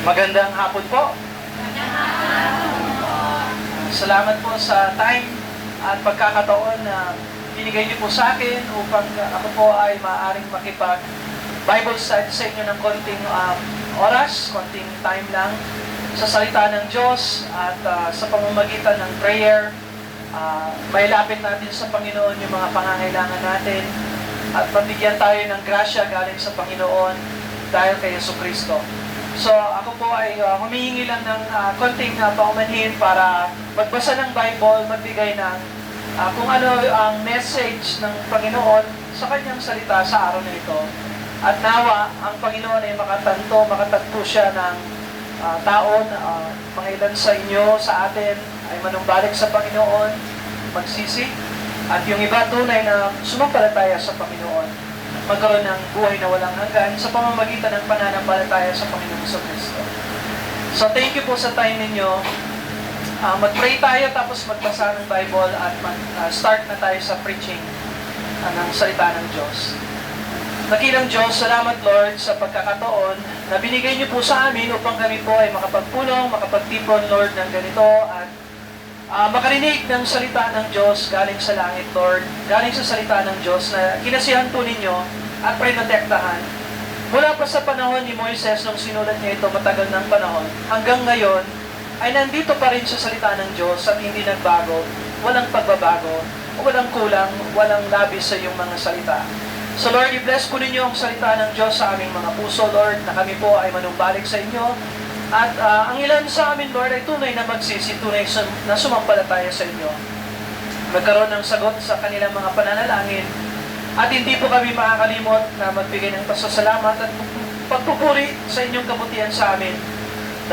Magandang hapon po. Salamat po sa time at pagkakataon na binigay niyo po sa akin upang ako po ay maaaring makipag Bible study sa inyo ng konting oras, konting time lang sa salita ng Diyos at sa pamamagitan ng prayer. May lapit natin sa Panginoon yung mga pangangailangan natin at mabigyan tayo ng grasya galing sa Panginoon dahil kay Jesucristo. So ako po ay humihingi lang ng konting paumanhin para magbasa ng Bible, magbigay ng kung ano ang message ng Panginoon sa kanyang salita sa araw na ito. At nawa, ang Panginoon ay makatagpo siya ng taon, mga ilan sa inyo, sa atin, ay manumbalik sa Panginoon, magsisi, at yung iba tunay na sumampalataya sa Panginoon, magkaroon ng buhay na walang hanggan sa pamamagitan ng pananampalataya sa Panginoon sa Kristo. So thank you po sa time ninyo. Mag-pray tayo tapos magbasa ng Bible at start na tayo sa preaching ng salita ng Diyos. Dakilang Diyos, salamat Lord sa pagkakataon na binigay niyo po sa amin upang kami po ay makapagpulong, makapagtipon Lord ng ganito at makarinig ng salita ng Diyos galing sa langit, Lord. Galing sa salita ng Diyos na kinasihan po ninyo at prinotektahan. Mula pa sa panahon ni Moises nung sinulat niya ito matagal ng panahon, hanggang ngayon ay nandito pa rin sa salita ng Diyos at hindi nagbago, walang pagbabago, walang kulang, walang labis sa iyong mga salita. So Lord, i-bless po ninyo ang salita ng Diyos sa aming mga puso, Lord, na kami po ay manumbalik sa inyo. At ang ilan sa amin, Lord, ay tunay na magsisi, tunay na sumampalataya sa inyo. Magkaroon ng sagot sa kanilang mga pananalangin. At hindi po kami makakalimot na magbigay ng pasasalamat at pagpupuri sa inyong kabutihan sa amin.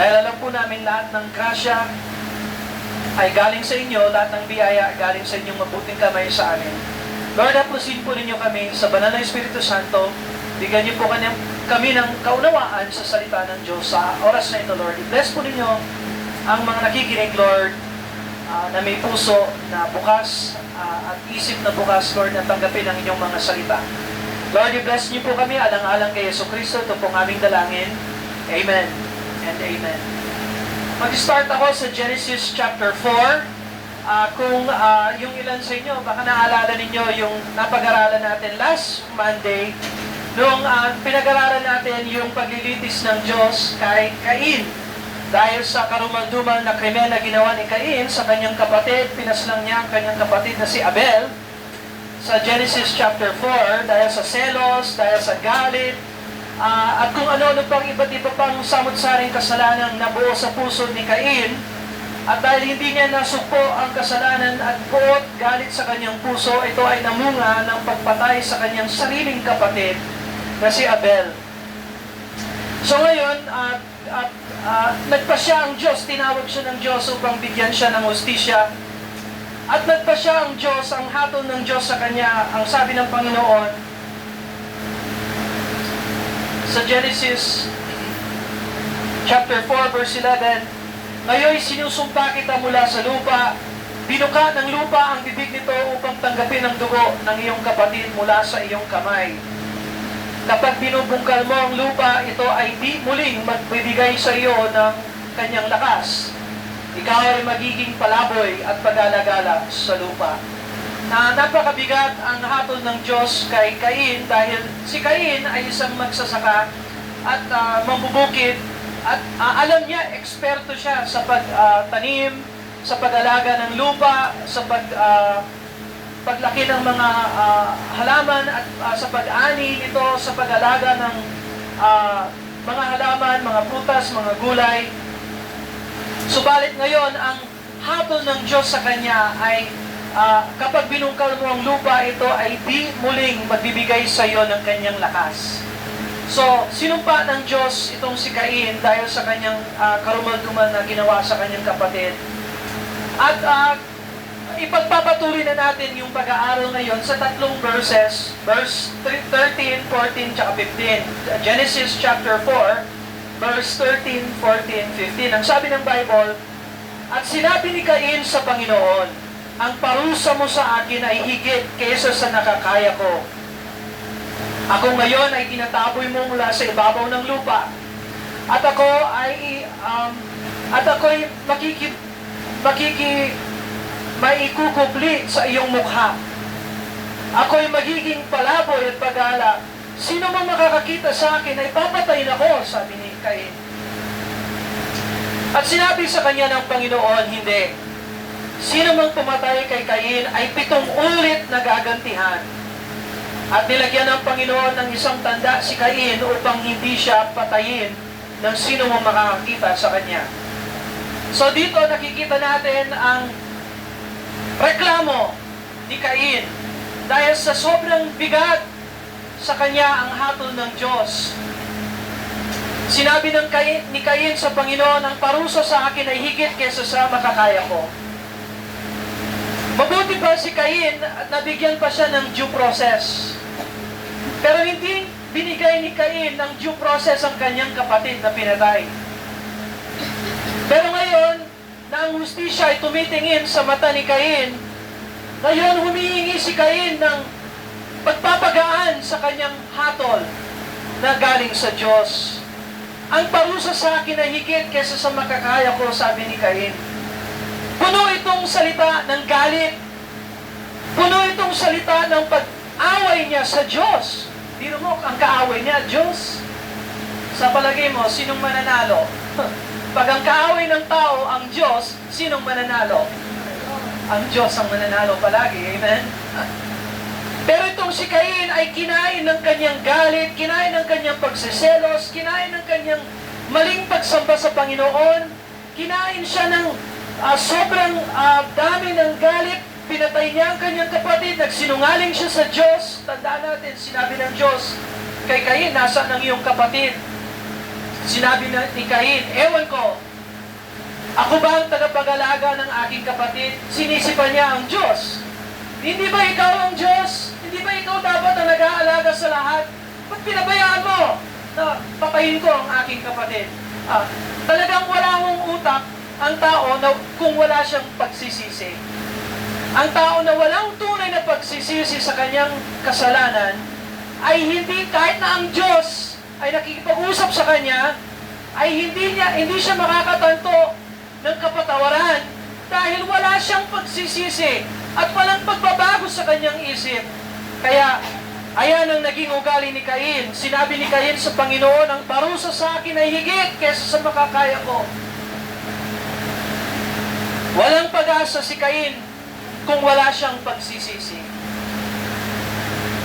Dahil alam po namin lahat ng grasya ay galing sa inyo, lahat ng biyaya galing sa inyong mabuting kamay sa amin. Lord, hapusin po ninyo kami sa banal na Espiritu Santo. Bigyan niyo po kami ng kaunawaan sa salita ng Diyos sa oras na ito, Lord. I-bless po ninyo ang mga nakikinig, Lord, na may puso na bukas at isip na bukas, Lord, na tanggapin ang inyong mga salita. Lord, i-bless niyo po kami alang-alang kay Jesucristo. Ito pong aming dalangin. Amen and amen. Mag-start ako sa Genesis chapter 4. Kung yung ilan sa inyo, baka naalala ninyo yung napag-aralan natin last Monday, noong pinag-aralan natin yung paglilitis ng Diyos kay Cain. Dahil sa karumal-dumal na krimen na ginawa ni Cain sa kanyang kapatid, pinaslang niya ang kanyang kapatid na si Abel. Sa Genesis chapter 4, dahil sa selos, dahil sa galit, at kung ano-ano pang iba't iba pang samot-saring kasalanang nabuo sa puso ni Cain, at dahil hindi niya nasugpo ang kasalanan at buot galit sa kanyang puso, ito ay namunga ng pagpatay sa kanyang sariling kapatid na si Abel. So ngayon, nagpasya ang Diyos, tinawag siya ng Diyos upang bigyan siya ng hustisya. At nagpasya ang Diyos, ang hatol ng Diyos sa kanya, ang sabi ng Panginoon, sa Genesis chapter 4 verse 11, ngayon sinusumpa kita mula sa lupa, binuka ng lupa ang bibig nito upang tanggapin ang dugo ng iyong kapatid mula sa iyong kamay. Kapag binubungkal mo ang lupa, ito ay di muling magbibigay sa iyo ng kanyang lakas. Ikaw ay magiging palaboy at pag-alagala sa lupa. Napakabigat ang hatol ng Diyos kay Cain dahil si Cain ay isang magsasaka at mambubukid at alam niya, eksperto siya sa pagtanim, sa pag-alaga ng lupa, sa paglaki ng mga halaman at sa pag-ani nito, sa pag-alaga ng mga halaman, mga prutas, mga gulay. Subalit ngayon, ang hatol ng Diyos sa kanya ay kapag binungkal mo ang lupa, ito ay di muling magbibigay sa iyo ng kanyang lakas. So, sinumpa ng Diyos itong si Cain dahil sa kanyang karumal-dumal na ginawa sa kanyang kapatid. At ipagpapatuloy na natin yung pag-aaral ngayon sa tatlong verses, verse 13, 14, tsaka 15. Genesis chapter 4, verse 13, 14, 15. Ang sabi ng Bible, at sinabi ni Cain sa Panginoon, ang parusa mo sa akin ay higit kaysa sa nakakaya ko. Ako ngayon ay tinataboy mo mula sa ibabaw ng lupa At ako'y maikukubli sa iyong mukha. Ako'y magiging palaboy at pag-alak. Sino mang makakakita sa akin ay papatayin ako, sabi ni Cain. At sinabi sa kanya ng Panginoon, hindi. Sino mang pumatay kay Cain ay 7 ulit na gagantihan. At nilagyan ng Panginoon ng isang tanda si Cain upang hindi siya patayin ng sino mang makakakita sa kanya. So dito nakikita natin ang reklamo ni Cain dahil sa sobrang bigat sa kanya ang hatol ng Diyos. Sinabi ni Cain sa Panginoon, ang parusa sa akin ay higit kaysa sa makakaya ko. Mabuti pa si Cain at nabigyan pa siya ng due process. Pero hindi binigay ni Cain ng due process ang kanyang kapatid na pinatay. Pero ngayon, na ang hustisya ay tumitingin sa mata ni Cain, ngayon humihingi si Cain ng pagpapagaan sa kanyang hatol na galing sa Diyos. Ang parusa sa akin ay higit kaysa sa makakaya ko, sabi ni Cain. Puno itong salita ng galit. Puno itong salita ng pag-away niya sa Diyos. Biro mo, ang kaaway niya, Diyos. Sa palagay mo, sinong mananalo? Pag ang kaaway ng tao, ang Diyos, sinong mananalo? Ang Diyos ang mananalo palagi. Amen? Pero itong si Cain ay kinain ng kanyang galit, kinain ng kanyang pagsiselos, kinain ng kanyang maling pagsamba sa Panginoon, kinain siya ng sobrang dami ng galit, pinatay niya ang kanyang kapatid, nagsinungaling siya sa Diyos. Tandaan natin, sinabi ng Diyos kay Cain, nasaan ang iyong kapatid? Sinabi ni Cain, ewan ko, ako ba ang tagapag-alaga ng aking kapatid? Sinisipan niya ang Diyos. Hindi ba ikaw ang Diyos? Hindi ba ikaw dapat ang nag-aalaga sa lahat? Ba't pinabayaan mo na patayin ko ang aking kapatid? Talagang wala mong utak ang tao na kung wala siyang pagsisisi. Ang tao na walang tunay na pagsisisi sa kanyang kasalanan ay hindi, kahit na ang Diyos ay nakikipag-usap sa kanya, ay hindi siya makakatanto ng kapatawaran dahil wala siyang pagsisisi at walang pagbabago sa kanyang isip. Kaya, ayan ang naging ugali ni Cain. Sinabi ni Cain sa Panginoon, ang parusa sa akin ay higit kaysa sa makakaya ko. Walang pag-asa si Cain kung wala siyang pagsisisi.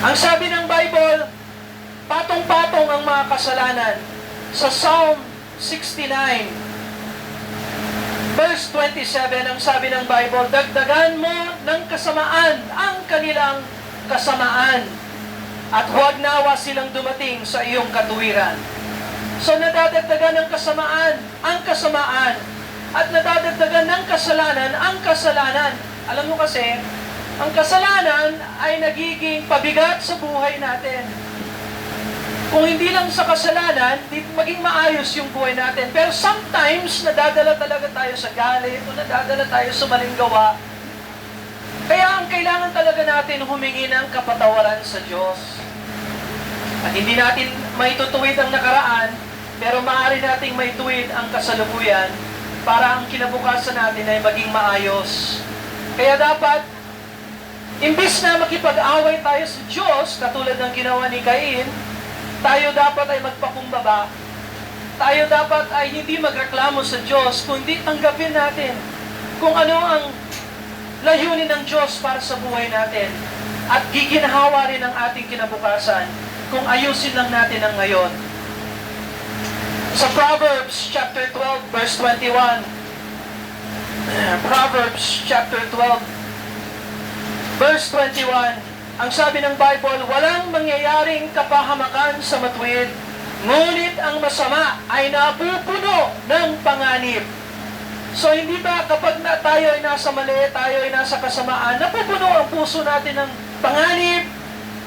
Ang sabi ng Bible, patong-patong ang mga kasalanan. Sa Psalm 69, Verse 27, ang sabi ng Bible, dagdagan mo ng kasamaan ang kanilang kasamaan at huwag nawa silang dumating sa iyong katuwiran. So nadadagdagan ng kasamaan ang kasamaan at nadadagdagan ng kasalanan ang kasalanan. Alam mo kasi, ang kasalanan ay nagiging pabigat sa buhay natin. Kung hindi lang sa kasalanan, maging maayos yung buhay natin. Pero sometimes, nadadala talaga tayo sa galit o nadadala tayo sa maling gawa. Kaya ang kailangan talaga natin humingi ng kapatawaran sa Diyos. At hindi natin maitutuwid ang nakaraan, pero maaari nating maituwid ang kasalukuyan para ang kinabukasan natin ay maging maayos. Kaya dapat, imbis na makipag-away tayo sa Diyos, katulad ng ginawa ni Cain, tayo dapat ay magpakumbaba. Tayo dapat ay hindi magreklamo sa Diyos, kundi tanggapin natin kung ano ang layunin ng Diyos para sa buhay natin. At giginhawa rin ang ating kinabukasan kung ayusin lang natin ang ngayon. Sa Proverbs chapter 12, verse 21. Proverbs chapter 12, verse 21. Ang sabi ng Bible, walang mangyayaring kapahamakan sa matuwid, ngunit ang masama ay napupuno ng panganib. So hindi ba kapag tayo ay nasa mali, tayo ay nasa kasamaan, napupuno ang puso natin ng panganib?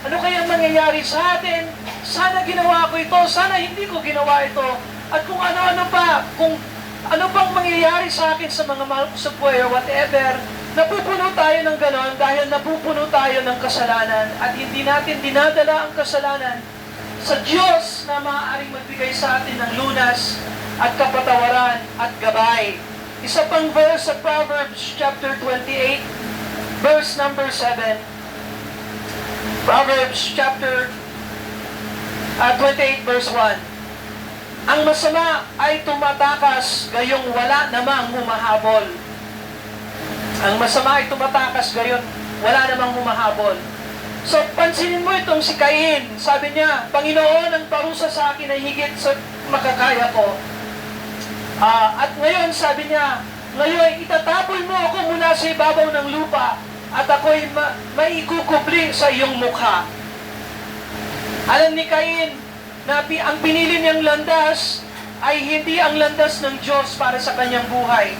Ano kayang mangyayari sa atin? Sana ginawa ko ito, sana hindi ko ginawa ito. At kung ano-ano pa, kung ano pang mangyayari sa akin sa mga mahal ko sa buhay or whatever, napupuno tayo ng ganon dahil napupuno tayo ng kasalanan at hindi natin dinadala ang kasalanan sa Diyos na maaaring magbigay sa atin ng lunas at kapatawaran at gabay. Isa pang verse sa Proverbs chapter 28, verse number 7. Proverbs chapter 28 verse 1. Ang masama ay tumatakas gayong wala namang humahabol. Ang masama ay tumatakas gayon wala namang humahabol. So, pansinin mo itong si Cain. Sabi niya, Panginoon, ang parusa sa akin ay higit sa makakaya ko. At ngayon, sabi niya, ngayon, itatapon mo ako mula sa ibabaw ng lupa at ako'y maikukubli sa iyong mukha. Alam ni Cain na ang pinili niyang landas ay hindi ang landas ng Diyos para sa kanyang buhay.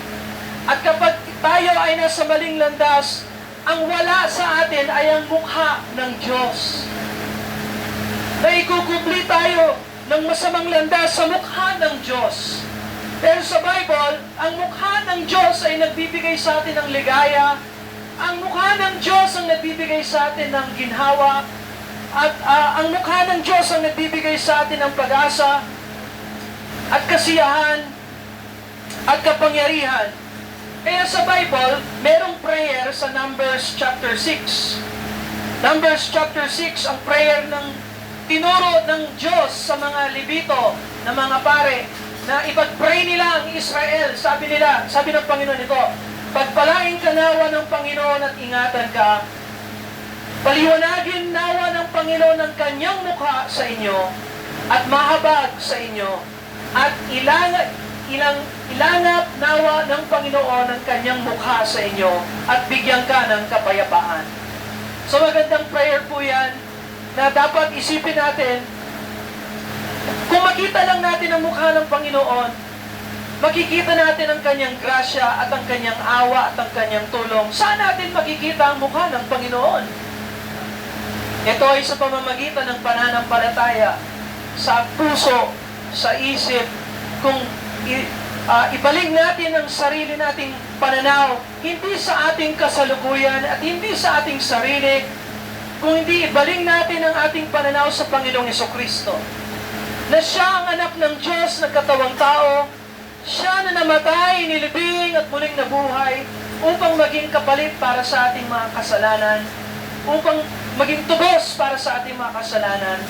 At kapag tayo ay nasa maling landas, ang wala sa atin ay ang mukha ng Diyos. Naikukubli tayo ng masamang landas sa mukha ng Diyos. Pero sa Bible, ang mukha ng Diyos ay nagbibigay sa atin ng ligaya. Ang mukha ng Diyos ang nagbibigay sa atin ng ginhawa. At ang mukha ng Diyos ang nagbibigay sa atin ng pag-asa at kasiyahan at kapangyarihan. Kaya sa Bible, merong prayer sa Numbers chapter 6. Numbers chapter 6, ang prayer ng tinuro ng Diyos sa mga Levito na mga pare na ipag-pray nila ang Israel. Sabi ng Panginoon ito, pagpalain ka nawa ng Panginoon at ingatan ka. Paliwanagin nawa ng Panginoon ang kanyang mukha sa inyo at mahabag sa inyo at ilangap nawa ng Panginoon ang kanyang mukha sa inyo at bigyan ka ng kapayapaan. So magandang prayer po yan na dapat isipin natin. Kung makita lang natin ang mukha ng Panginoon, makikita natin ang kanyang grasya at ang kanyang awa at ang kanyang tulong. Saan natin makikita ang mukha ng Panginoon? Ito ay sa pamamagitan ng pananampalataya sa puso, sa isip, kung ibalik natin ang sarili nating pananaw, hindi sa ating kasalukuyan at hindi sa ating sarili, kung hindi ibalik natin ang ating pananaw sa Panginoong Hesukristo, na siya ang anak ng Diyos na katawang tao, siya na namatay, nilibing at muling nabuhay upang maging kapalit para sa ating mga kasalanan, upang maging tubos para sa ating mga kasalanan.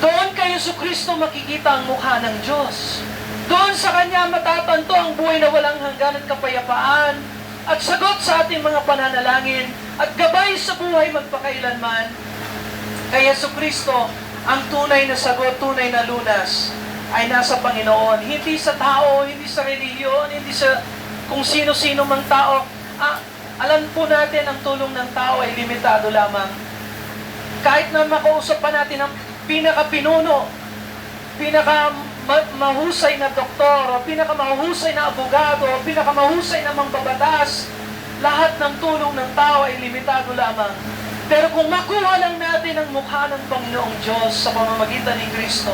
Doon kay Hesukristo makikita ang mukha ng Diyos. Doon sa Kanya matatanto ang buhay na walang hanggan at kapayapaan at sagot sa ating mga pananalangin at gabay sa buhay magpakailanman. Kay Hesukristo, ang tunay na sagot, tunay na lunas ay nasa Panginoon. Hindi sa tao, hindi sa relihiyon, hindi sa kung sino-sino mang tao. Alam po natin ang tulong ng tao ay limitado lamang. Kahit na makausap pa natin ang pinaka-pinuno, pinaka-mahusay na doktor, o pinaka-mahusay na abogado, o pinaka-mahusay na mangbabatas, lahat ng tulong ng tao ay limitado lamang. Pero kung makuha lang natin ang mukha ng Panginoong Diyos sa pamamagitan ni Kristo,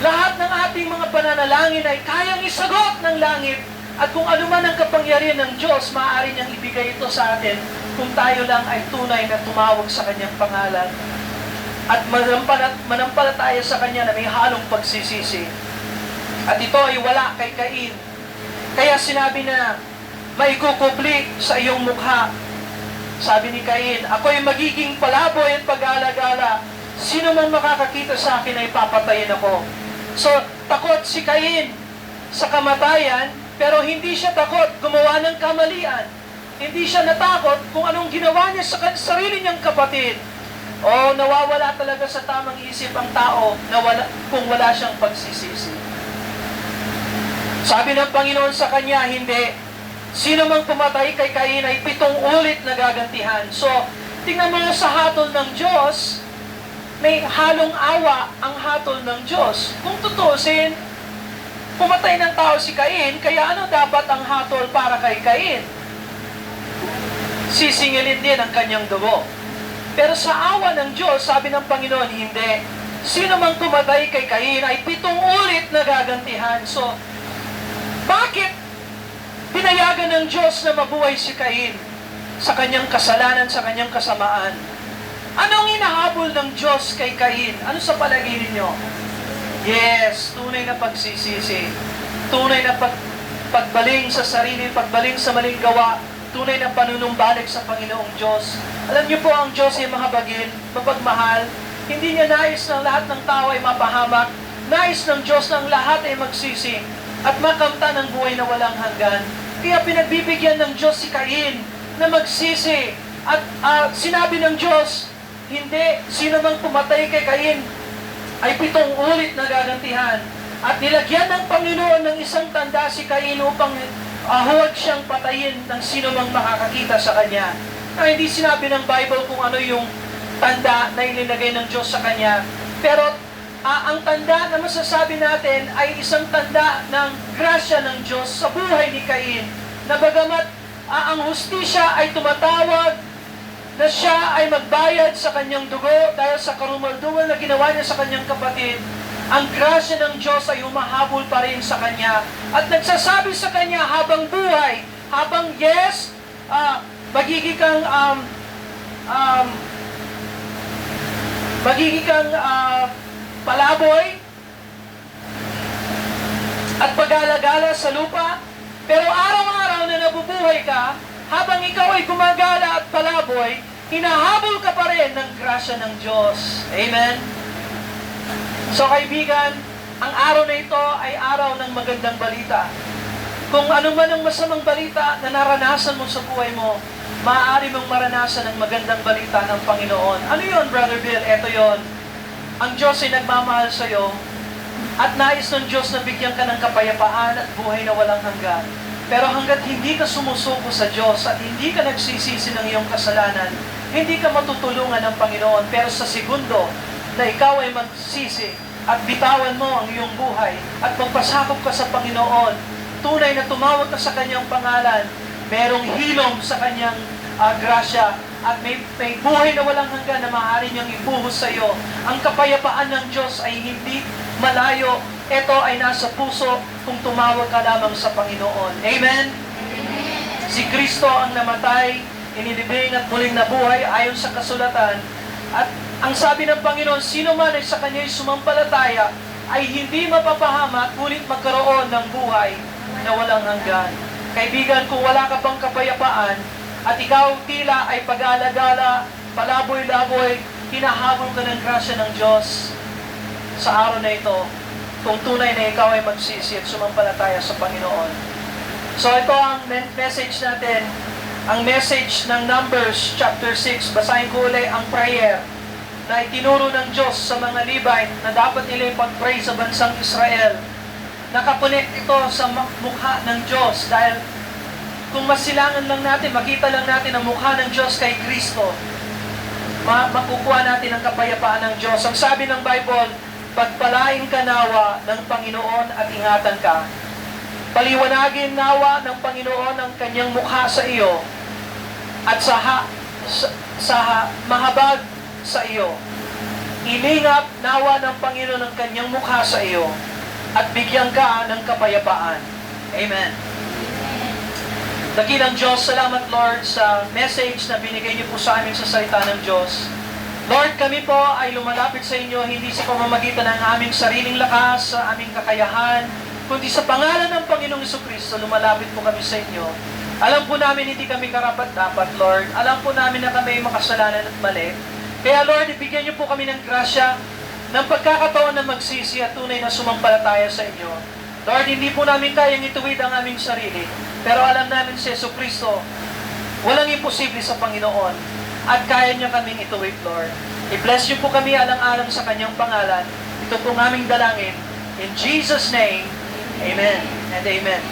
lahat ng ating mga pananalangin ay kayang isagot ng langit. At kung ano man ang kapangyarihan ng Diyos, maaari niyang ibigay ito sa atin kung tayo lang ay tunay na tumawag sa Kanyang pangalan at manampalataya sa Kanya na may halong pagsisisi. At ito ay wala kay Cain. Kaya sinabi na, maikukubli sa iyong mukha. Sabi ni Cain, ako'y magiging palaboy at pag-alagala. Sino man makakakita sa akin ay papatayin ako. So, takot si Cain sa kamatayan, pero hindi siya takot gumawa ng kamalian. Hindi siya natakot kung anong ginawa niya sa sarili niyang kapatid. O nawawala talaga sa tamang isip ang tao kung wala siyang pagsisisi. Sabi ng Panginoon sa kanya, hindi. Sino mang pumatay kay Cain ay 7 ulit na gagantihan. So, tingnan mo sa hatol ng Diyos, may halong awa ang hatol ng Diyos. Kung tutusin, pumatay ng tao si Cain, kaya ano dapat ang hatol para kay Cain? Sisingilin din ang kanyang dugo. Pero sa awa ng Diyos, sabi ng Panginoon, hindi. Sino mang pumatay kay Cain ay 7 ulit na gagantihan. So, bakit pinayagan ng Diyos na mabuhay si Cain sa kanyang kasalanan, sa kanyang kasamaan? Anong hinahabol ng Diyos kay Cain? Ano sa palagay ninyo? Yes, tunay na pagsisisi. Tunay na pagbaling sa sarili, pagbaling sa maling gawa, tunay na panunumbalik sa Panginoong Diyos. Alam niyo po, ang Diyos ay mahabagin, mapagmahal. Hindi niya nais ng lahat ng tao ay mapahamak. Nais ng Diyos ng lahat ay magsisi at makamtan ng buhay na walang hanggan. Kaya pinagbibigyan ng Diyos si Cain na magsisi. At sinabi ng Diyos, hindi, sino mang pumatay kay Cain ay 7 ulit na gagantihan. At nilagyan ng Panginoon ng isang tanda si Cain upang huwag siyang patayin ng sino mang makakakita sa kanya. Na hindi sinabi ng Bible kung ano yung tanda na ilinagay ng Diyos sa kanya. Pero ang tanda na masasabi natin ay isang tanda ng grasya ng Diyos sa buhay ni Cain. Na bagamat ang hustisya ay tumatawag na siya ay magbayad sa kanyang dugo dahil sa karumaldumal na ginawa niya sa kanyang kapatid, ang grasya ng Diyos ay humahabol pa rin sa kanya at nagsasabi sa kanya habang buhay, habang magiging kang palaboy at pag-alagala sa lupa, pero araw-araw na nabubuhay ka, habang ikaw ay gumagala at palaboy, hinahabol ka pa rin ng grasya ng Diyos. Amen? So kaibigan, ang araw na ito ay araw ng magandang balita. Kung ano man ang masamang balita na naranasan mo sa buhay mo, maaari mong maranasan ang magandang balita ng Panginoon. Ano yon, Brother Bill? Ito yon. Ang Diyos ay nagmamahal sa iyo at nais ng Diyos na bigyan ka ng kapayapaan at buhay na walang hanggan. Pero hanggat hindi ka sumusuko sa Diyos at hindi ka nagsisisi ng iyong kasalanan, hindi ka matutulungan ng Panginoon. Pero sa segundo na ikaw ay magsisi at bitawan mo ang iyong buhay at magpasakop ka sa Panginoon, tunay na tumawag ka sa kanyang pangalan, merong hilom sa kanyang grasya at may buhay na walang hanggan na maaari niyang ibuhos sa iyo. Ang kapayapaan ng Diyos ay hindi malayo. Ito ay nasa puso kung tumawag ka lamang sa Panginoon. Amen? Si Kristo ang namatay, inilibing at muling nabuhay ayon sa kasulatan. At ang sabi ng Panginoon, sino man ay sa Kanya'y sumampalataya ay hindi mapapahamak, ngunit magkaroon ng buhay na walang hanggan. Kaibigan, kung wala ka pang kapayapaan at ikaw tila ay pag-alagala, palaboy-laboy, hinahabol ka ng grasya ng Diyos sa araw na ito, kung tunay na ikaw ay magsisi at sumampalataya sa Panginoon. So ito ang message natin, ang message ng Numbers chapter 6. Basahin ko ulit ang prayer na itinuro ng Diyos sa mga Levite na dapat nila ipag-pray sa bansang Israel. Nakapunit ito sa mukha ng Diyos dahil kung masilangan lang natin, makita lang natin ang mukha ng Diyos kay Kristo, makukuha natin ang kapayapaan ng Diyos. Ang sabi ng Bible, pagpalain ka nawa ng Panginoon at ingatan ka. Paliwanagin nawa ng Panginoon ang kanyang mukha sa iyo at mahabag sa iyo. Ilingap nawa ng Panginoon ang kanyang mukha sa iyo at bigyan ka ng kapayapaan. Amen. Dakilang Diyos, salamat Lord sa message na binigay niyo po sa amin sa salita ng Diyos. Lord, kami po ay lumalapit sa inyo hindi sa pamamagitan ng aming sariling lakas, sa aming kakayahan, kundi sa pangalan ng Panginoong Jesucristo, lumalapit po kami sa inyo. Alam po namin hindi kami karapat-dapat, Lord. Alam po namin na kami ay makasalanan at mali. Kaya Lord, ibigyan niyo po kami ng grasya, ng pagkakataon na magsisi at tunay na sumampalataya sa inyo. Lord, hindi po namin kayang ituwid ang aming sarili, pero alam namin si Jesucristo, walang imposible sa Panginoon. At kaya niya kaming ituwid, Lord. I-bless niyo po kami alang-alang sa kanyang pangalan. Ito po ng aming dalangin. In Jesus' name, Amen and Amen.